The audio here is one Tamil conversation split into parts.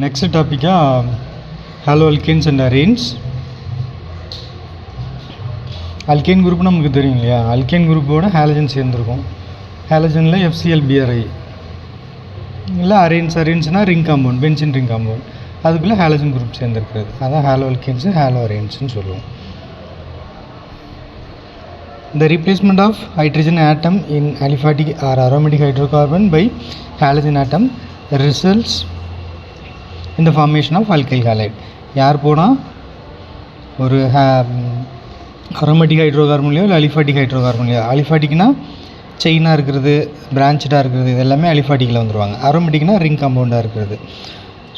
நெக்ஸ்ட் டாப்பிக்காக halo alkanes and arenes. Alkane group நமக்கு தெரியும் இல்லையா, அல்கேன் குரூப்போட ஹாலஜன் சேர்ந்துருக்கும். ஹாலஜனில் FCl-BrI இல்லை அரேன்ஸ்னால் ring compound, benzene ring compound, அதுக்குள்ளே ஹாலஜன் குரூப் சேர்ந்துருக்குறது. அதான் ஹாலோ அல்கேன்ஸு ஹாலோ அரேன்ஸ்னு சொல்லுவோம். The replacement of hydrogen atom in aliphatic or aromatic hydrocarbon by halogen atom results in the formation of alkyl halide. யார் போனால் ஒரு அரோமேட்டிக் ஹைட்ரோகார்பன்லையோ இல்லை அலிஃபாட்டிக் ஹைட்ரோகார்பன்லையோ, அலிஃபாட்டிக்னா செயினாக இருக்கிறது, பிரான்ச்சாக இருக்கிறது, இது எல்லாமே அலிஃபாட்டிக்கில் வந்துடுவாங்க. அரோமேட்டிக்னா ரிங் காம்பவுண்டாக இருக்கிறது.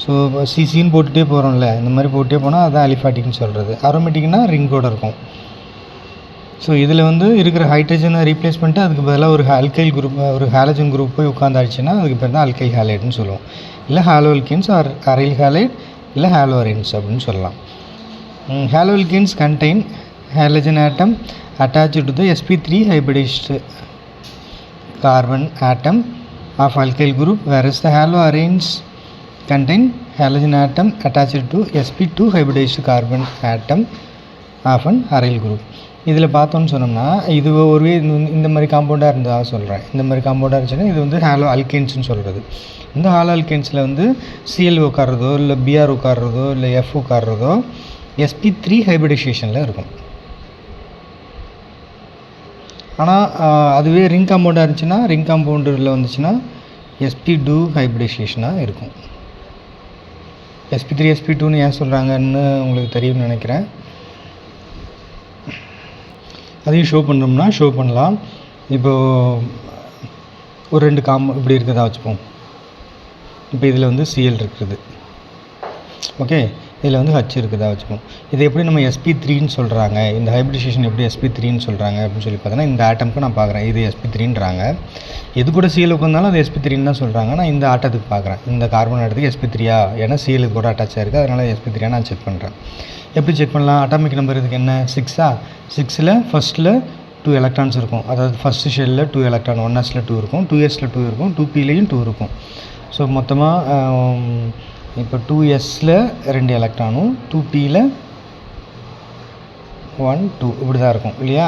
ஸோ சிசின்னு போட்டுகிட்டே போகிறோம்ல, இந்த மாதிரி போட்டுகிட்டே போனால் அதுதான் அலிஃபாட்டிக்னு சொல்கிறது. அரோமேட்டிக்னா ரிங்கோடு இருக்கும். ஸோ இதில் வந்து இருக்கிற ஹைட்ரஜனை ரீப்ளேஸ் பண்ணிட்டு அதுக்கு பதிலாக ஒரு ஆல்கைல் குரூப், ஒரு ஹாலஜன் குரூப் போய் உட்காந்தாச்சுன்னா அதுக்கு பேர் தான் ஆல்கைல் ஹாலைடுன்னு சொல்லுவோம். இல்லை halo alkanes or aryl halide இல்லை ஹாலோ அரேன்ஸ் அப்படின்னு சொல்லலாம். Halo alkanes contain halogen atom attached to the sp3 hybridized carbon atom of alkyl group, whereas the halo arenes contain halogen atom attached to sp2 hybridized carbon atom of an aryl group. இதில் பார்த்தோன்னு சொன்னோம்னா இது ஒரு இந்த மாதிரி காம்பவுண்டாக இருந்தால் சொல்கிறேன். இந்த மாதிரி காம்பவுண்டாக இருந்துச்சுன்னா இது வந்து ஹாலோ அல்கேன்ஸ்னு சொல்கிறது. இந்த ஹாலோ அல்கேன்ஸில் வந்து Cl உட்கார்றதோ இல்லை Br உட்கார்றதோ இல்லை F உட்கார்றதோ sp3 ஹைபிரிடைசேஷனில் இருக்கும். ஆனால் அதுவே ரிங் காம்பவுண்டாக இருந்துச்சுன்னா, ரிங் காம்பவுண்டில் வந்துச்சுன்னா sp2 ஹைபிரிடைசேஷனாக இருக்கும். sp3 sp2ன்னு ஏன் சொல்கிறாங்கன்னு உங்களுக்கு தெரியும்னு நினைக்கிறேன். அதையும் ஷோ பண்ணோம்னா ஷோ பண்ணலாம். இப்போது ஒரு ரெண்டு இப்படி இருக்கிறதா வச்சுப்போம். இப்போ இதில் வந்து Cl இருக்குது, ஓகே, இதில் வந்து H இருக்குதா வச்சுப்போம். இதை எப்படி நம்ம sp3ன்னு சொல்கிறாங்க, இந்த ஹைபிரிடைசேஷன் எப்படி sp3ன்னு சொல்கிறாங்க அப்படின்னு சொல்லி பார்த்தோன்னா, இந்த ஆட்டமுக்கு நான் பார்க்குறேன் இது sp3ன்றாங்க. எது கூட Cl உட்காந்தாலும் அது sp3ன்னு தான் சொல்கிறாங்க. நான் இந்த ஆட்டத்துக்கு பார்க்குறேன், இந்த கார்பன் ஆட்டத்துக்கு sp3யா, ஏன்னா Cl கூட அட்டாச்சாக இருக்குது, அதனால் sp3யா நான் செக் பண்ணுறேன். எப்படி செக் பண்ணலாம்? அட்டாமிக் நம்பர் இதுக்கு என்ன, 6ஆ? 6ல் ஃபஸ்ட்டில் 2 எலக்ட்ரான்ஸ் இருக்கும். அதாவது ஃபஸ்ட்டு ஷெல்லில் 2 எலக்ட்ரான், 1sல 2 இருக்கும், 2sல 2 இருக்கும், 2pலையும் 2 இருக்கும். ஸோ மொத்தமாக இப்போ 2sல 2 எலக்ட்ரானும் 2pல 1 2 இப்படி தான் இருக்கும் இல்லையா.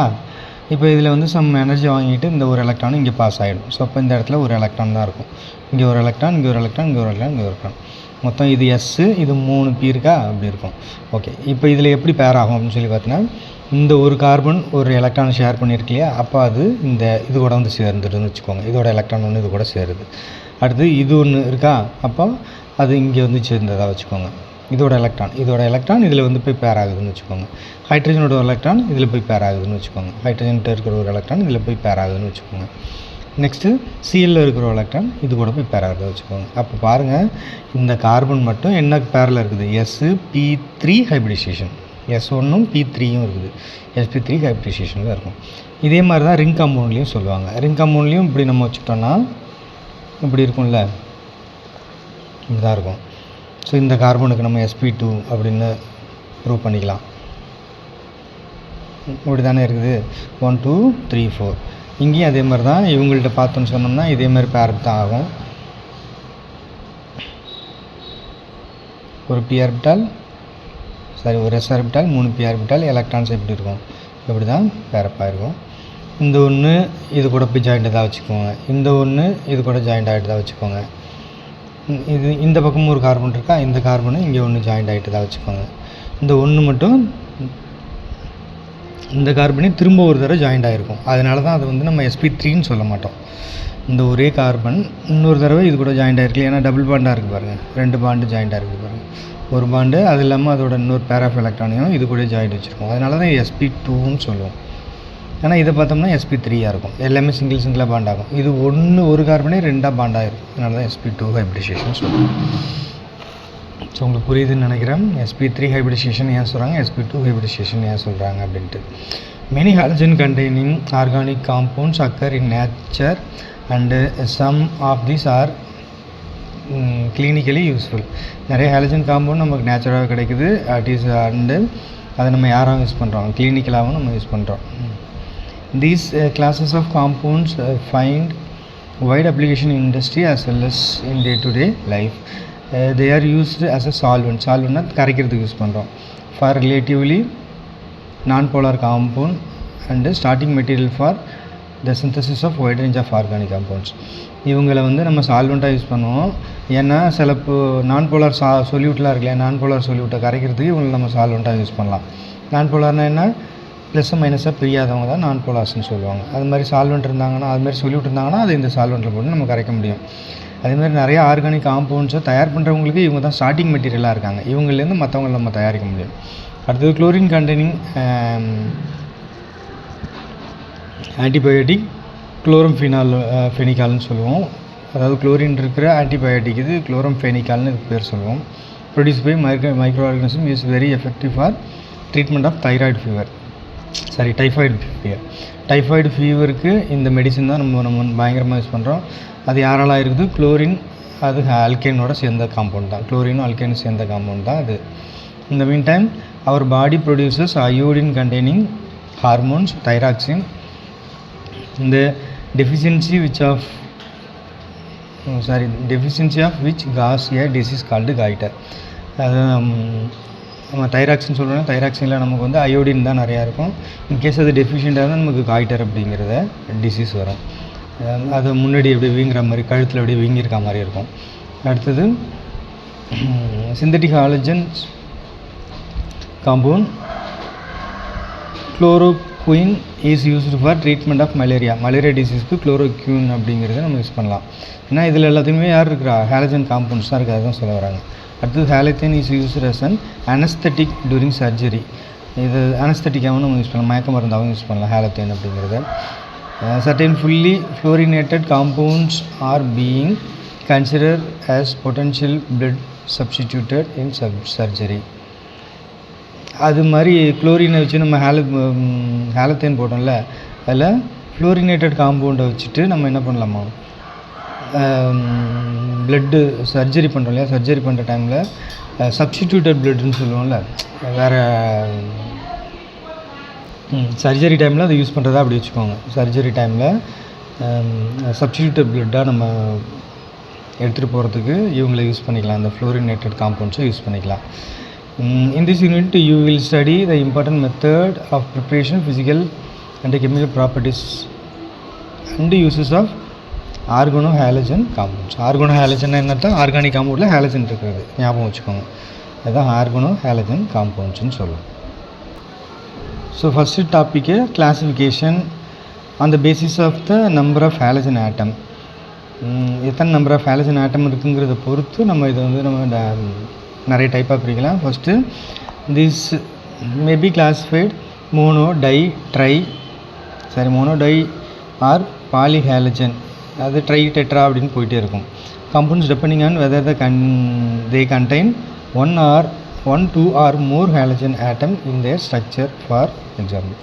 இப்போ இதில் வந்து சம் எனர்ஜி வாங்கிட்டு இந்த ஒரு எலக்ட்ரானும் இங்கே பாஸ் ஆகிடும். ஸோ அப்போ இந்த இடத்துல ஒரு எலக்ட்ரான் தான் இருக்கும். இங்கே ஒரு எலக்ட்ரான், இங்கே ஒரு எலக்ட்ரான், இங்கே ஒரு எலக்ட்ரான், இங்கே ஒரு எலக்ட்ரான். மொத்தம் இது எஸ்ஸு, இது 3p இருக்கா, அப்படி இருக்கும். ஓகே, இப்போ இதில் எப்படி பேர் ஆகும் அப்படின்னு சொல்லி பார்த்தீங்கன்னா, இந்த ஒரு கார்பன் ஒரு எலக்ட்ரான் ஷேர் பண்ணியிருக்கு இல்லையா, அப்போ அது இந்த இது கூட வந்து சேர்ந்துருன்னு வச்சுக்கோங்க. இதோட எலக்ட்ரான் ஒன்று இது கூட சேருது. அடுத்து இது ஒன்று இருக்கா, அப்போ அது இங்கே வந்து சேர்ந்ததாக வச்சுக்கோங்க. இதோட எலக்ட்ரான் இதில் வந்து போய் பேர் ஆகுதுன்னு வச்சுக்கோங்க. ஹைட்ரஜனோட எலக்ட்ரான் இதில் போய் பேர் ஆகுதுன்னு வச்சுக்கோங்க. ஹைட்ரஜன்கிட்ட இருக்கிற ஒரு எலக்ட்ரான் இதில் போய் பேர் ஆகுதுன்னு வச்சுக்கோங்க. நெக்ஸ்ட்டு Cl இருக்கிற எலக்ட்ரான் இது கூட போய் பேர் ஆகுது வச்சுக்கோங்க. அப்போ பாருங்கள், இந்த கார்பன் மட்டும் என்ன பேரில் இருக்குது, sp3 ஹைபிரிடைசேஷன், S1ம் p3யும் இருக்குது, sp3 ஹைபிரிடைசேஷனில் இருக்கும். இதே மாதிரி தான் ரிங் காம்பவுண்ட்லேயும் சொல்லுவாங்க. ரிங் காம்பவுண்ட்லேயும் இப்படி நம்ம வச்சுக்கிட்டோன்னா இப்படி இருக்கும்ல, இப்படி தான் இருக்கும். ஸோ இந்த கார்பனுக்கு நம்ம sp2 அப்படின்னு ப்ரூவ் பண்ணிக்கலாம். இப்படி தானே இருக்குது, 1 2 3 4. இங்கேயும் அதே மாதிரி தான். இவங்கள்ட்ட பார்த்தோன்னு சொன்னோம்னா இதே மாதிரி பேர் தான் ஆகும். ஒரு p ஆர்பிட்டால், சாரி ஒரு s orbital, 3 p orbital, electrons எப்படி இருக்கும், இப்படி தான் பேரப்பாக இருக்கும். இந்த ஒன்று இது கூட போய் ஜாயிண்ட் தான் வச்சுக்கோங்க, இந்த ஒன்று இது கூட ஜாயிண்ட் ஆகிட்டு தான் வச்சுக்கோங்க. இது இந்த பக்கமும் ஒரு கார்பன் இருக்கா, இந்த கார்பனு இங்கே ஒன்று ஜாயிண்ட் ஆகிட்டு தான் வச்சுக்கோங்க. இந்த ஒன்று மட்டும் இந்த கார்பனே திரும்ப ஒரு தடவை ஜாயிண்ட் ஆகிருக்கும். அதனால தான் அது வந்து நம்ம sp3ன்னு சொல்ல மாட்டோம். இந்த ஒரே கார்பன் இன்னொரு தடவை இது கூட ஜாயிண்ட் ஆகிருக்கு, ஏன்னா டபுள் பாண்டாக இருக்குது பாருங்கள், 2 பாண்டு ஜாயிண்ட் ஆகிருக்கு பாருங்கள். ஒரு பாண்டு, அது இல்லாமல் அதோட இன்னொரு பேர் ஆஃப் எலக்ட்ரானையும் இது கூட ஜாயிண்ட் வச்சுருக்கோம். அதனால தான் sp2ன்னு சொல்லுவோம். ஆனால் இதை பார்த்தோம்னா sp3யாக இருக்கும். எல்லாமே சிங்கிளாக பாண்ட் ஆகும். இது ஒரு கார்பனே 2ஆக பாண்டாக இருக்கும். அதனால தான் sp2 ஹைபிரிடைசேஷன் சொல்லுவோம். ஸோ உங்களுக்கு புரியுதுன்னு நினைக்கிறேன். sp3 ஹைபிரிடைசேஷன் ஏன் சொல்கிறாங்க, sp2 ஹைபிரிடைசேஷன் ஏன் சொல்கிறாங்க அப்படின்ட்டு. Many halogen containing organic compounds occur in nature and some of these are clinically useful. நிறைய ஹாலஜன் காம்பவுண்ட் நமக்கு நேச்சுரலாக கிடைக்குது, அண்டு அதை நம்ம யாராகவும் யூஸ் பண்ணுறோம், கிளினிக்கலாகவும் நம்ம யூஸ் பண்ணுறோம். These classes of compounds find wide application in industry as well as in day-to-day life. they are used as a solventனா கரைக்கிறதுக்கு யூஸ் பண்ணுறோம். for relatively non-polar compound and starting material for the synthesis of wide range of organic compounds. இவங்களை வந்து நம்ம சால்வெண்ட்டாக யூஸ் பண்ணுவோம். ஏன்னா சில நான் போலார் சொல்யூட்லாம் இருக்குல்லையா, நான் போலார் சொல்யூட்டை கரைக்கிறதுக்கு இவங்களை நம்ம சால்வெண்ட்டாக யூஸ் பண்ணலாம். நான் போலார்னால் என்ன, ப்ளஸ்ஸு மைனஸாக பிரியாதவங்க தான் நான் போலார்ஸ்னு சொல்லுவாங்க. அது மாதிரி சால்வெண்ட் இருந்தாங்கன்னா, அது மாதிரி சொல்யூட் இருந்தாங்கன்னா அது இந்த சால்வெண்ட்டில் போட்டு நம்ம கரைக்க முடியும். அதேமாதிரி நிறைய ஆர்கானிக் காம்பவுண்ட்ஸை தயார் பண்ணுறவங்களுக்கு இவங்க தான் ஸ்டார்டிங் மெட்டீரியலாக இருக்காங்க. இவங்கலேருந்து மற்றவங்களை நம்ம தயாரிக்க முடியும். அடுத்தது குளோரின் கண்டெய்னிங் ஆன்டிபயோட்டிக் ஃபெனிகால்னு சொல்லுவோம். அதாவது குளோரின் இருக்கிற ஆன்டிபயோட்டிக் இது குளோரம்ஃபெனிகால்னு இதுக்கு பேர் சொல்லுவோம். Produce by micro organism is very effective for treatment of typhoid ஃபீவருக்கு இந்த மெடிசன் தான் நம்ம பயங்கரமாக யூஸ் பண்ணுறோம். அது யாரால் இருக்குது, குளோரின், அது அல்கேனோட சேர்ந்த காம்பவுண்ட் தான், குளோரினும் அல்கேனும் சேர்ந்த காம்பவுண்ட் தான் அது. இந்த mean time our body produces iodine containing hormones thyroxine. இந்த deficiency of which cause a disease called goiter. அது நம்ம தைராக்சின் சொல்கிறோன்னா தைராக்சினில் நமக்கு வந்து அயோடின் தான் நிறையா இருக்கும். இன்கேஸ் அது டெஃபிஷியண்ட்டாக இருந்தால் நமக்கு காய்டர் அப்படிங்கிறத டிசீஸ் வரும். அது முன்னாடி எப்படி வீங்குற மாதிரி, கழுத்தில் எப்படி வீங்கியிருக்க மாதிரி இருக்கும். அடுத்தது synthetic halogens compound chloroquine is used for treatment of malaria டிசீஸ்க்கு குளோரோக்வின் அப்படிங்கிறத நம்ம யூஸ் பண்ணலாம். ஏன்னா இதில் எல்லாத்துக்குமே யார் இருக்கிறா, ஹாலஜன் காம்பவுண்ட்ஸ் தான் இருக்குது, அதுதான் சொல்ல வராங்க. அடுத்தது halogen is used as an anaesthetic during surgery. இது அனஸ்தட்டிக்காகவும் நம்ம யூஸ் பண்ணலாம், மயக்க மருந்தாகவும் யூஸ் பண்ணலாம் ஹாலஜன் அப்படிங்கிறத. Certain fully fluorinated compounds are being consider as potential blood substituted in surgery. அது மாதிரி குளோரினை வச்சு நம்ம ஹாலத்தேன் போட்டோம்ல, அதில் ஃப்ளோரினேட்டட் காம்பவுண்டை வச்சுட்டு நம்ம என்ன பண்ணலாமா, ப்ளட்டு சர்ஜரி பண்ணுறோம் இல்லையா, சர்ஜரி பண்ணுற டைமில் சப்ஸ்டிடியூட்டட் ப்ளட்டுன்னு சொல்லுவோம்ல, வேறு சர்ஜரி டைமில் அதை யூஸ் பண்ணுறதா அப்படி வச்சுக்கோங்க. சர்ஜரி டைமில் சப்ஸ்டிடியூட்டட் ப்ளட்டாக நம்ம எடுத்துகிட்டு போகிறதுக்கு இவங்களை யூஸ் பண்ணிக்கலாம், இந்த ஃப்ளோரினேட்டட் காம்பவுண்ட்ஸை யூஸ் பண்ணிக்கலாம். In this unit you will study the important method of preparation, physical and chemical properties and uses of organohalogen compounds. Organohalogen என்னன்னா ஆர்கானிக் காம்பவுண்டில் ஹாலஜன் இருக்கிறது, ஞாபகம் வச்சுக்கோங்க. அதுதான் ஆர்கனோஹாலஜன் காம்பவுண்ட்ஸ்னு சொல்லுவோம். So first topic classification on the basis of the number of halogen atom. எத்தனை நம்பர் ஆஃப் ஹாலஜன் ஆட்டம் இருக்குங்கிறத பொறுத்து நம்ம இதை வந்து நம்ம நிறைய டைப்பாக பிரிக்கலாம். First this may be classified mono di or polyhalogen, அது ட்ரை டெட்ரா அப்படின்னு போயிட்டே இருக்கும். Compounds depending on whether they contain one two or more halogen atom in their structure for example.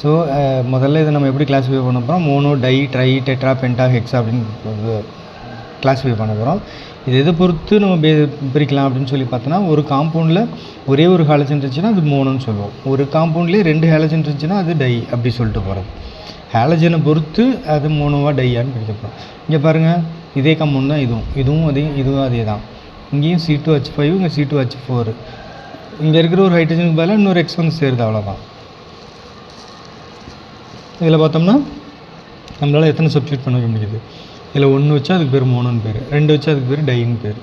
So முதல்ல இதை நம்ம எப்படி கிளாஸிஃபை பண்ண போகிறோம், mono di tri tetra penta hexa அப்படின்னு கிளாஸிஃபை பண்ண போகிறோம். இது எதை பொறுத்து நம்ம பிரிக்கலாம் அப்படின்னு சொல்லி பார்த்தோன்னா, ஒரு காம்பவுண்டில் ஒரே ஒரு ஹாலஜன் இருந்துச்சுன்னா அது மோனோன்னு சொல்லுவோம், ஒரு காம்பவுண்ட்லேயே 2 ஹாலஜன் இருந்துச்சுன்னா அது டை அப்படி சொல்லிட்டு போகிறோம். ஹாலஜனை பொறுத்து அது மோனோவா டையான்னு பிரிக்க போகிறோம். இங்கே பாருங்கள், இதே காம்பவுண்ட் தான் இதுவும் அதே தான். இங்கேயும் C2H5, இங்கே C2H4. இங்கே இருக்கிற ஒரு ஹைட்ரஜனுக்கு பதிலாக இன்னொரு X வந்து சேருது, அவ்வளோதான். இதில் பார்த்தோம்னா நம்மளால் எத்தனை சப்ஸ்டியூட் பண்ண முடியுது, இதில் 1 வச்சா அதுக்கு பேர் மோனோன்னு பேர், 2 வச்சா அதுக்கு பேர் டைன்னு பேர்,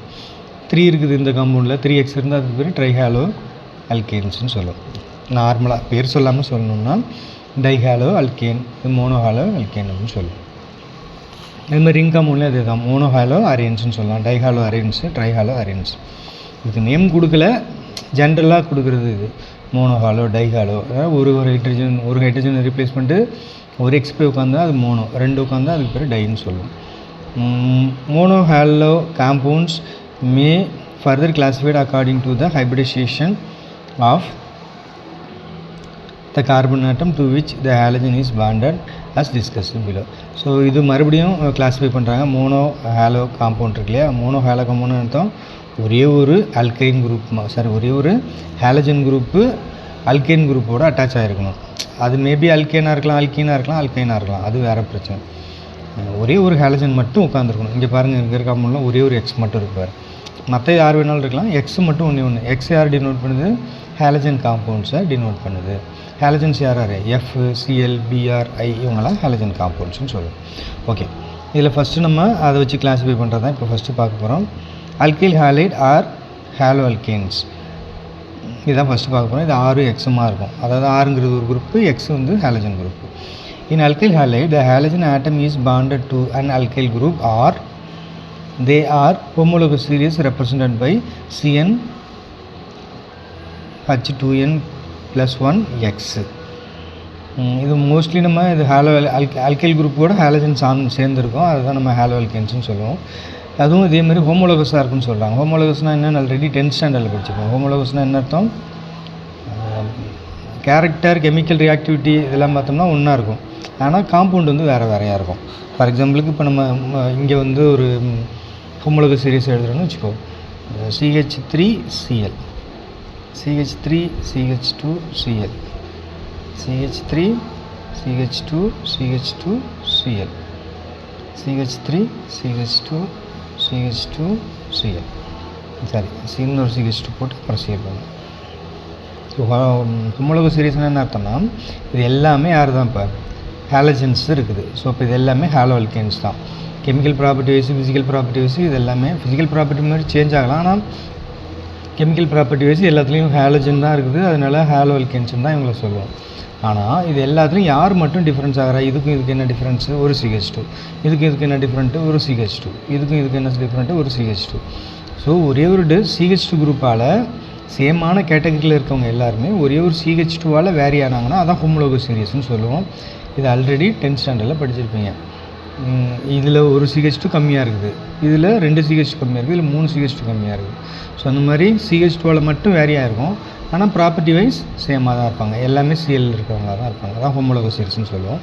3 இருக்குது இந்த காம்பவுண்டில், 3X இருந்தால் அதுக்கு பேர் ட்ரைஹாலோ அல்கேன்ஸ்னு சொல்லுவோம். நார்மலாக பேர் சொல்லாமல் சொல்லணும்னா டைஹாலோ அல்கேன், மோனோஹாலோ அல்கேன் அப்படின்னு சொல்லுவோம். அதுமாதிரி ரிங் காம்பவுண்ட்லேயும் அதே தான், மோனோஹாலோ அரேன்ஸ்னு சொல்லலாம், டைஹாலோ அரேன்ஸு, ட்ரைஹாலோ அரேன்ஸ். இதுக்கு நேம் கொடுக்கல, ஜென்ரலாக கொடுக்குறது இது மோனோஹாலோ டைஹாலோ. அதாவது ஒரு ஹைட்ரஜன் ரீப்ளேஸ் பண்ணிட்டு ஒரு எக்ஸ்பி உட்காந்தா அது மோனோ, 2 உட்காந்தா அதுக்கு பேர் டைன்னு சொல்லுவோம். Monohalo compounds may further classified according to the hybridization of the carbon atom to which the halogen is bonded as discussed below. So இது மறுபடியும் கிளாஸிஃபை பண்ணுறாங்க. மோனோஹாலோ காம்பவுண்ட் இருக்கு இல்லையா, மோனோஹாலோ காம்பவுண்ட் அர்த்தம் ஒரே ஒரு அல்கைன் குரூப், ஒரே ஒரு ஹாலஜன் குரூப்பு அல்கைன் குரூப்போடு அட்டாச் ஆகிருக்கணும். அது மேபி அல்கேனாக இருக்கலாம், அல்கைனாக இருக்கலாம், அது வேறு பிரச்சனை. ஒரே ஒரு ஹாலஜன் மட்டும் உட்காந்துருக்கணும். இங்கே பாருங்கள், இருக்கிற காம்பவுண்டில் ஒரே ஒரு எக்ஸ் மட்டும் இருப்பார். மற்ற யார் வேணாலும் இருக்கலாம். எக்ஸ் மட்டும் ஒன்று எக்ஸ் யார் டினோட் பண்ணுது? ஹேலஜன் காம்பவுண்ட்ஸை டினோட் பண்ணுது. ஹேலஜன்ஸ் யார் எஃப், சிஎல், பிஆர், ஐ இவங்கெல்லாம் ஹேலஜன் காம்பவுண்ட்ஸ்னு சொல்லுவோம். ஓகே, இதில் ஃபஸ்ட்டு நம்ம அதை வச்சு கிளாஸிஃபை பண்ணுறது தான் இப்போ ஃபஸ்ட்டு பார்க்க போகிறோம். Alkyl halide or halo alkanes இதுதான் ஃபஸ்ட்டு பார்க்க போகிறோம். இது ஆறு எக்ஸுமாக இருக்கும். அதாவது ஆறுங்கிறது ஒரு குரூப்பு, எக்ஸ் வந்து halogen group. In alkyl halide, the halogen atom is bonded to an alkyl group or they are homologous series represented by Cn H2n plus 1 X. இது மோஸ்ட்லி நம்ம இது அல்கைல் குரூப்போட ஹேலஜன் சேர்ந்துருக்கோம். அதுதான் நம்ம ஹேலோ அல்கேன்ஸ்னு சொல்லுவோம். அதுவும் இதேமாதிரி ஹோமோலோகஸாக இருக்குன்னு சொல்கிறாங்க. ஹோமோலோகஸ்னால் என்னென்னு ஆல்ரெடி 10th ஸ்டாண்டர்டில் படிச்சிருக்கோம். ஹோமோலோகஸ்னால் என்ன அர்த்தம்? கேரக்டர், கெமிக்கல் ரியாக்டிவிட்டி இதெல்லாம் பார்த்தோம்னா ஒன்றா இருக்கும், ஆனால் காம்பவுண்ட் வந்து வேறையாக இருக்கும். ஃபார் எக்ஸாம்பிளுக்கு இப்போ நம்ம இங்கே வந்து ஒரு ஹோமோலோகஸ் சீரிஸ் எழுதுகிறோன்னு வச்சுக்கோ. CH3Cl, CH3 CH2 Cl, CH3 CH2 CH2 Cl, CH3 CH2 CH2 Cl. சரி, இன்னொரு CH2 போட்டு அப்புறம் Cl பண்ணும். ஸோ ஹோமோலோகஸ் சீரிஸ்னால் என்ன அர்த்தம்னா இது எல்லாமே யார் தான்? இப்போ ஹேலஜன்ஸ் இருக்குது. ஸோ இப்போ இது எல்லாமே ஹேலோ அல்கேன்ஸ் தான். Chemical property wise, physical property wise இது எல்லாமே ஃபிசிக்கல் ப்ராப்பர்ட்டி மாதிரி சேஞ்ச் ஆகலாம், ஆனால் கெமிக்கல் ப்ராப்பர்ட்டி வைஸ் எல்லாத்துலேயும் ஹேலஜன் தான் இருக்குது. அதனால ஹேலோ அல்கேன்ஸ்னு தான் இவங்களை சொல்லுவோம். ஆனால் இது எல்லாத்துலேயும் யார் மட்டும் டிஃப்ரென்ஸ் ஆகிறா? இதுக்கும் இதுக்கு என்ன டிஃப்ரென்ஸு? ஒரு CH2. இதுக்கு என்ன டிஃப்ரெண்ட்டு? ஒரு CH2. இதுக்கு என்ன டிஃப்ரெண்ட்டு? ஒரு CH2. ஸோ ஒரே ஒரு CH2 குரூப்பால் சேமான கேட்டகரியில் இருக்கவங்க எல்லாருமே ஒரே ஒரு CH2வால் வேரி ஆனாங்கன்னா அதான் ஹோமோலோகஸ் சீரிஸ்னு சொல்லுவோம். இது ஆல்ரெடி 10th ஸ்டாண்டர்டில் படிச்சிருப்பீங்க. இதில் ஒரு CH2 கம்மியாக இருக்குது, இதில் 2 CH2 கம்மியாக இருக்குது, இதில் 3 CH2 கம்மியாக இருக்குது. ஸோ அந்த மாதிரி CH2வால் மட்டும் வேரியாக இருக்கும், ஆனால் ப்ராப்பர்ட்டி வைஸ் சேமாக தான் இருப்பாங்க. எல்லாமே Cl இருக்கிறவங்க தான் இருப்பாங்க. அதான் ஹோமோலோகஸ் சீரிஸ்னு சொல்லுவோம்.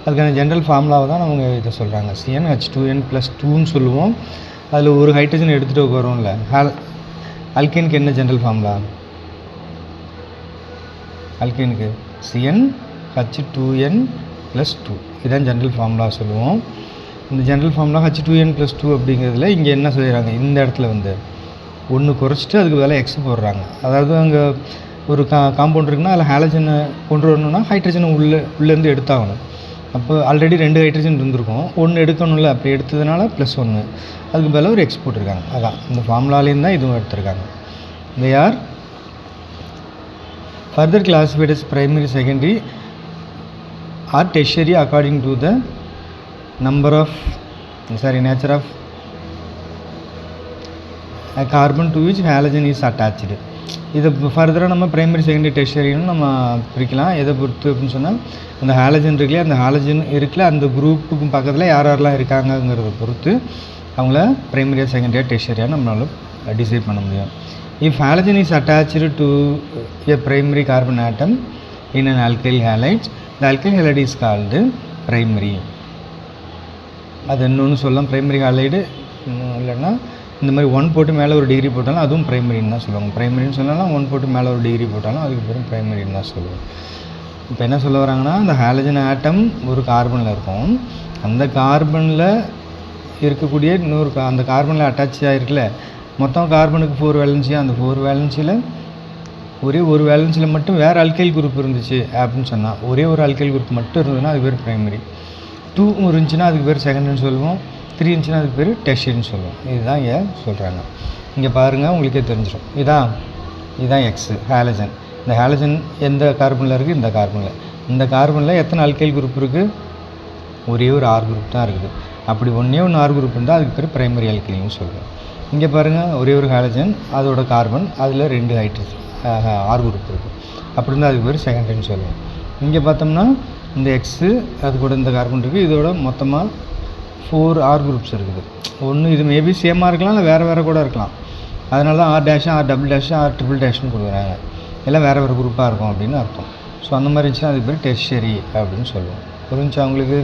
அதுக்கான ஜென்ரல் ஃபார்முலாவை தான் அவங்க இதை சொல்கிறாங்க. CnH2n+2ன்னு சொல்லுவோம். அதில் ஒரு ஹைட்ரஜன் எடுத்துகிட்டு வரோம்ல, அல்கேனுக்கு என்ன ஜென்ரல் ஃபார்முலா? அல்கேனுக்கு CnH2n+2 இதுதான் ஜென்ரல் ஃபார்முலா சொல்லுவோம். இந்த ஜென்ரல் ஃபார்முலா H2n+2 அப்படிங்கிறதுல இங்கே என்ன செய்கிறாங்க? இந்த இடத்துல வந்து ஒன்று குறைச்சிட்டு அதுக்கு வேலை எக்ஸ் போடுறாங்க. அதாவது அங்கே ஒரு காம்பவுண்ட் இருக்குன்னா அதில் ஹேலஜனை கொண்டு வரணும்னா ஹைட்ரஜனை உள்ளேருந்து எடுத்தாகணும். அப்போ ஆல்ரெடி 2 ஹைட்ரஜன் இருந்திருக்கும், ஒன்று எடுக்கணும்ல, அப்படி எடுத்ததுனால +1 அதுக்கு மேலே ஒரு எக்ஸ் போட்டிருக்காங்க. அதான் இந்த ஃபார்முலாலேருந்து தான் இதுவும் எடுத்திருக்காங்க. They are further classified as primary, secondary or tertiary according to the nature of a carbon to which halogen is attached. இதை ஃபர்தராக நம்ம ப்ரைமரி, செகண்டரி, டெர்ஷரின்னு நம்ம பிரிக்கலாம். எதை பொறுத்து அப்படின்னு சொன்னால் அந்த ஹாலஜன் இருக்குல்லையா, அந்த ஹாலஜன் இருக்குல்ல அந்த குரூப்புக்கும் பக்கத்தில் யாரெல்லாம் இருக்காங்கங்கிறத பொறுத்து அவங்கள ப்ரைமரியாக, செகண்டரியாக, டெர்ஷரியாக நம்மளால டிசைட் பண்ண முடியும். If halogen is attached to a primary carbon atom in an alkyl halide, the alkyl halide is called primary. அது இன்னொன்று சொல்லலாம், ப்ரைமரி ஹாலைடு இல்லைன்னா இந்த மாதிரி 1 போட்டு மேலே ஒரு டிகிரி போட்டாலும் அதுவும் ப்ரைமரின்னு தான் சொல்லுவாங்க. ப்ரைமரின்னு சொல்லலாம், 1 போட்டு மேலே ஒரு டிகிரி போட்டாலும் அதுக்கு பேரும் ப்ரைமரின்னு தான் சொல்லுவோம். இப்போ என்ன சொல்ல வராங்கன்னா, அந்த ஹாலஜன் ஆட்டம் ஒரு கார்பனில் இருக்கும், அந்த கார்பனில் இருக்கக்கூடிய அந்த கார்பனில் அட்டாச் ஆகிருக்குல்ல, மொத்தம் கார்பனுக்கு 4 வேலன்சியாக, அந்த 4 வேலன்சியில் ஒரே ஒரு வேலன்சியில் மட்டும் வேறு அல்கைல் குரூப் இருந்துச்சு அப்படின்னு சொன்னால், ஒரே ஒரு அல்கைல் குரூப் மட்டும் இருந்ததுன்னா அதுக்கு பேர் ப்ரைமரி. 2 இருந்துச்சுன்னா அதுக்கு பேர் செகண்டரின்னு சொல்லுவோம், 3 இருந்துச்சுன்னா அதுக்கு பேர் டெர்ஷரின்னு சொல்லுவோம். இதுதான் இங்கே சொல்கிறாங்க. இங்கே பாருங்கள், உங்களுக்கே தெரிஞ்சிடும். இதுதான் எக்ஸு ஹாலஜன். இந்த ஹாலஜன் எந்த கார்பனில் இருக்குது? இந்த கார்பனில் எத்தனை அல்கைல் குரூப் இருக்குது? ஒரே ஒரு R குரூப் தான் இருக்குது. அப்படி ஒன்றே R குரூப் இருந்தால் அதுக்கு பேர் ப்ரைமரி அல்கைல்னு சொல்லுவோம். இங்கே பாருங்கள், ஒரே ஒரு ஹாலஜன், அதோட கார்பன், அதில் 2 ஹைட்ரஜன் R குரூப் இருக்குது. அப்படி இருந்தால் அதுக்கு பேர் செகண்டரின்னு சொல்லுவோம். இங்கே பார்த்தோம்னா இந்த எக்ஸு அது கூட இந்த கார்பன் இருக்குது, இதோட மொத்தமாக 4 R குரூப்ஸ் இருக்குது. ஒன்று இது மேபி சேமாக இருக்கலாம், இல்லை வேறு கூட இருக்கலாம். அதனால தான் R dash, R double dash, R triple டேஷ்னு கொடுக்குறாங்க. எல்லாம் வேறு குரூப்பாக இருக்கும் அப்படின்னு அர்த்தம். ஸோ அந்த மாதிரி இருந்துச்சுன்னா அதுக்கு பேர் டெர்ஷரி அப்படின்னு சொல்லுவோம். புரிஞ்சு அவங்களுக்கு?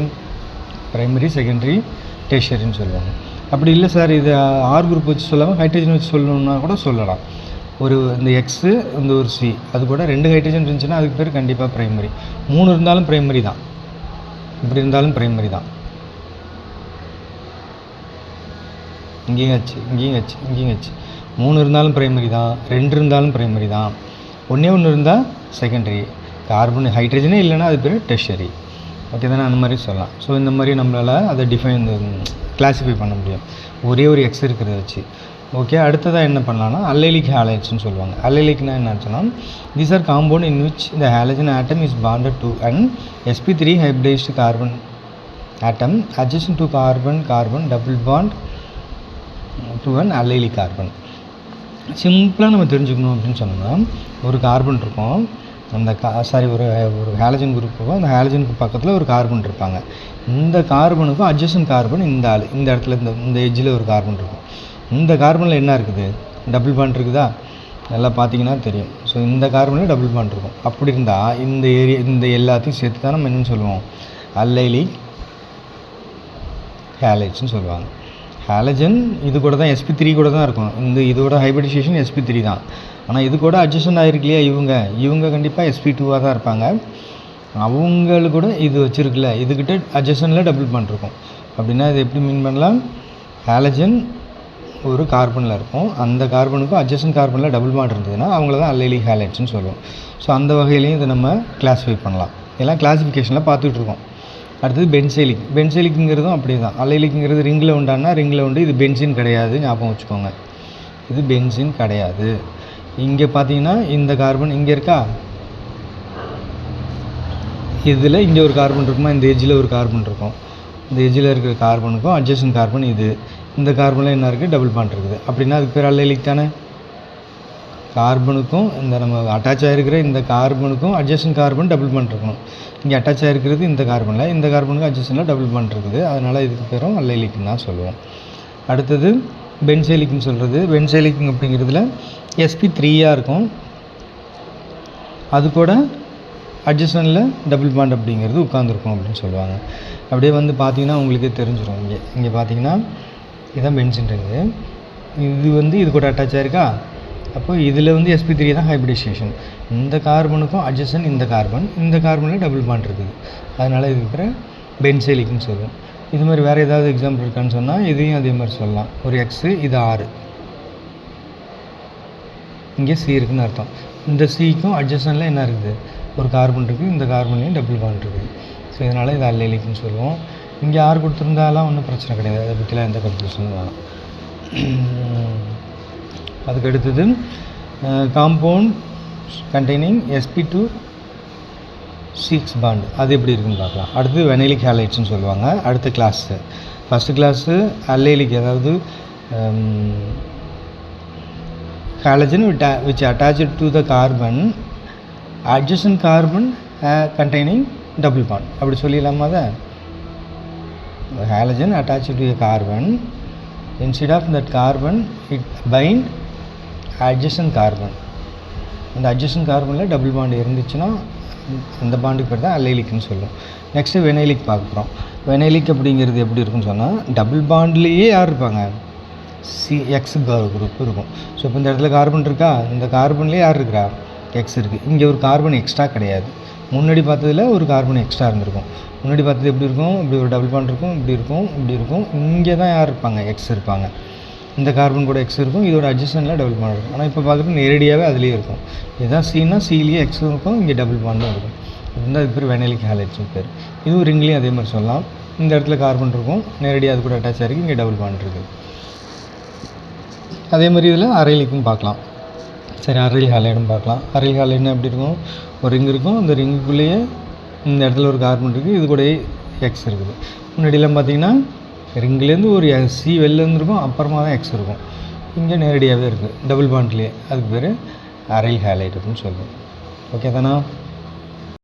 ப்ரைமரி, செகண்டரி, டெர்ஷரின்னு சொல்லுவாங்க. அப்படி இல்லை சார், இது R குரூப் வச்சு சொல்லாமல் ஹைட்ரஜன் வச்சு சொல்லணுன்னா கூட சொல்லலாம். இந்த எக்ஸு இந்த ஒரு C அது கூட 2 ஹைட்ரஜன் இருந்துச்சுன்னா அதுக்கு பேர் கண்டிப்பாக ப்ரைமரி. 3 இருந்தாலும் ப்ரைமரி தான், இப்படி இருந்தாலும் ப்ரைமரி தான். இங்கேயும் ஹெச், இங்கேயும் ஹெச், இங்கேயும் ஹெச். 3 இருந்தாலும் ப்ரைமரி தான், 2 இருந்தாலும் ப்ரைமரி தான், ஒன்றே ஒன்று இருந்தால் செகண்டரி. கார்பன் ஹைட்ரஜனே இல்லைன்னா அது பேர் டெர்ஷரி. ஓகே தானே? அந்த மாதிரி சொல்லலாம். ஸோ இந்த மாதிரி நம்மளால் அதை கிளாஸிஃபை பண்ண முடியும் ஒரே ஒரு எக்ஸ் இருக்கிறத வச்சு. ஓகே, அடுத்ததாக என்ன பண்ணலாம்னா அல்லைலிக் ஹேலைட்ஸ்னு சொல்லுவாங்க. அல்லைலிக்னா என்ன ஆச்சுன்னா, these are compound in which the halogen atom is bonded to an sp3 hybridized carbon atom adjacent to carbon double bond to an allylic carbon. சிம்பிளாக நம்ம தெரிஞ்சுக்கணும் அப்படின்னு சொன்னோம்னா, ஒரு கார்பன் இருக்கும், அந்த ஒரு ஹேலஜன் குரூப் இருக்கும், அந்த ஹேலஜனுக்கு பக்கத்தில் ஒரு கார்பன் இருப்பாங்க. இந்த கார்பனுக்கும் அட்ஜசன்ட் கார்பன் இந்த இடத்துல இந்த எட்ஜில் ஒரு கார்பன் இருக்கும். இந்த கார்பனில் என்ன இருக்குது? டபுள் பாண்ட் இருக்குதா? நல்லா பார்த்தீங்கன்னா தெரியும். ஸோ இந்த கார்பனில் டபுள் பாண்ட் இருக்கும். அப்படி இருந்தால் இந்த எல்லாத்தையும் சேர்த்து தான் நம்ம என்னென்னு சொல்லுவோம்? அல்லைலிக் ஹேலைட்ஸ்னு சொல்லுவாங்க. ஹேலஜன் இது கூட தான் sp3 கூட தான் இருக்கும். இதோட ஹைபிரிடைசேஷன் sp3 தான். ஆனால் இது கூட அட்ஜஸ்ட் ஆகிருக்கு இல்லையா? இவங்க கண்டிப்பாக sp2 தான் இருப்பாங்க. அவங்களுக்கு கூட இது வச்சுருக்குல்ல, இதுக்கிட்ட அட்ஜஸ்டனில் டபுள் பாண்ட் இருக்கும். அப்படின்னா இது எப்படி மீன் பண்ணலாம்? ஹேலஜன் ஒரு கார்பனில் இருக்கும், அந்த கார்பனுக்கும் அட்ஜஸ்டன்ட் கார்பனில் டபுள் பாண்ட் இருந்ததுன்னா அவங்கள தான் அல்லைலிக் ஹேலைட்ஸ்னு சொல்லுவோம். ஸோ அந்த வகையிலையும் இதை நம்ம கிளாஸிஃபை பண்ணலாம். இதெல்லாம் கிளாஸிஃபிகேஷனில் பார்த்துட்டு இருக்கோம். அடுத்தது பென்சைலிக். பென்சைலிக்குங்கிறதும் அப்படி தான். அல்லைலிக்குங்கிறது ரிங்கில் உண்டானா ரிங்கில் உண்டு. இது பென்சின் கிடையாது, ஞாபகம் வச்சுக்கோங்க. இது பென்சின் கிடையாது. இங்கே பார்த்தீங்கன்னா இந்த கார்பன் இங்கே இருக்கா, இதில் இங்கே ஒரு கார்பன் இருக்குமா, இந்த எஜ்ஜில் ஒரு கார்பன் இருக்கும். இந்த எஜ்ஜில் இருக்கிற கார்பனுக்கும் அட்ஜஸ்டன்ட் கார்பன் இது. இந்த கார்பனில் என்ன இருக்குது? டபுள் பாண்ட் இருக்குது. அப்படின்னா அதுக்கு பேர் அல்லைலிக் தானே. கார்பனுக்கும் இந்த நம்ம அட்டாச் ஆகிருக்கிற இந்த கார்பனுக்கும் அட்ஜஸ்டன்ட் கார்பன் டபுள் பாண்ட் இருக்கணும். இங்கே அட்டாச் ஆகிருக்கிறது இந்த கார்பனில், இந்த கார்பனுக்கும் அட்ஜஸ்டனில் டபுள் பாண்ட் இருக்குது. அதனால் இதுக்கு பேரும் அல்லைலிக்னு தான் சொல்லுவோம். அடுத்தது பென்சைலிக்னு சொல்கிறது. பென்சைலிக் அப்படிங்கிறதுல sp3 இருக்கும், அது கூட அட்ஜஸ்டனில் டபுள் பாண்ட் அப்படிங்கிறது உட்காந்துருக்கும் அப்படின்னு சொல்லுவாங்க. அப்படியே வந்து பார்த்தீங்கன்னா உங்களுக்கே தெரிஞ்சிடும். இங்கே பார்த்தீங்கன்னா இதுதான் பென்சின் ரிங்கு. இது கூட அட்டாச் ஆகிருக்கா. அப்போ இதில் sp3 தான் ஹைபிரிடைசேஷன். இந்த கார்பனுக்கும் அட்ஜஸ்டன்ட் இந்த கார்பனில் டபுள் பாண்ட் இருக்குது. அதனால் இதுக்கு பேர் பென்சைலிக்னு சொல்லுவோம். இது மாதிரி வேறு ஏதாவது எக்ஸாம்பிள் இருக்கான்னு சொன்னால் இதையும் அதே மாதிரி சொல்லலாம். ஒரு எக்ஸு, இது 6, இங்கே சி இருக்குதுன்னு அர்த்தம். இந்த சிக்கும் அட்ஜஸ்டனில் என்ன இருக்குது? ஒரு கார்பன் இருக்குது, இந்த கார்பன்லேயும் டபுள் பாண்ட் இருக்குது. ஸோ இதனால் இது அல்லைலிக்னு சொல்லுவோம். இங்கே 6 கொடுத்துருந்தாலாம் ஒன்றும் பிரச்சனை கிடையாது, அதை பற்றிலாம் எந்த கன்ஃபியூஷனும் வேணாம். அதுக்கு அடுத்தது காம்பவுண்ட் கண்டெய்னிங் sp2 6 பாண்ட், அது எப்படி இருக்குன்னு பார்க்கலாம். அடுத்து வெனைலிக் ஹேலைட்ஸ்னு சொல்லுவாங்க. அடுத்த கிளாஸு ஃபஸ்ட்டு கிளாஸு அல்லைலிக், அதாவது halogen which attached to the carbon adjacent carbon containing double bond. அப்படி சொல்லிடலாமா? அதை halogen attached to a carbon, instead of that carbon it bind adjacent carbon. அந்த adjacent கார்பனில் டபுள் பாண்ட் இருந்துச்சுன்னா அந்த பாண்டுக்கு பேர் தான் அல்லைலிக்னு சொல்லுவோம். நெக்ஸ்ட்டு வெனைலிக் பார்க்க போகிறோம். வெனைலிக் அப்படிங்கிறது எப்படி இருக்குன்னு சொன்னால், டபுள் பாண்ட்லேயே யார் இருப்பாங்க? எக்ஸ் குரூப் இருக்கும். ஸோ இப்போ இந்த இடத்துல கார்பன் இருக்கா, இந்த கார்பன்லேயே யார் இருக்கிறா? எக்ஸ் இருக்குது. இங்கே ஒரு கார்பன் எக்ஸ்ட்ரா கிடையாது. முன்னாடி பார்த்ததில் ஒரு கார்பன் எக்ஸ்ட்ரா இருந்திருக்கும். முன்னாடி பார்த்தது எப்படி இருக்கும்? இப்படி ஒரு டபுள் பாண்ட் இருக்கும், இப்படி இருக்கும், இப்படி இருக்கும். இங்கே தான் யார் இருப்பாங்க? எக்ஸ் இருப்பாங்க. இந்த கார்பன் கூட எக்ஸ் இருக்கும், இதோட அட்ஜஸ்டனில் டபுள் பாண்ட் இருக்கும். ஆனால் இப்போ பார்க்குறது நேரடியாகவே அதுலேயே இருக்கும். இதுதான் சின்னா சிலேயே எக்ஸ் இருக்கும், இங்கே டபுள் பாண்டும் இருக்கும். இதுதான் அது பேர் வெனைலிக் ஹேலைட்ஸ்னு பேர். இதுவும் ரிங்லேயும் அதே மாதிரி சொல்லலாம். இந்த இடத்துல கார்பன் இருக்கும், நேரடியாக அது கூட அட்டாச் ஆகிருக்கு, இங்கே டபுள் பாண்ட் இருக்குது. அதே மாதிரி இதில் அரைலிக்கும் பார்க்கலாம். சரி, அரைல் ஹேலைடும் பார்க்கலாம். அரைல் ஹேலைட்னா எப்படி இருக்கும்? ஒரு ரிங் இருக்கும், அந்த ரிங்குக்குள்ளேயே இந்த இடத்துல ஒரு கார்பன் இருக்குது, இது கூட எக்ஸ் இருக்குது. முன்னாடியெல்லாம் பார்த்தீங்கன்னா ரிங்லேருந்து ஒரு சி வெளில இருந்துருக்கும், அப்புறமா தான் எக்ஸ் இருக்கும். இங்கே நேரடியாகவே இருக்குது டபுள் பாண்ட்லேயே. அதுக்கு பேர் அரைல் ஹேலைட் அப்படின்னு சொல்லுவோம். ஓகே தானா?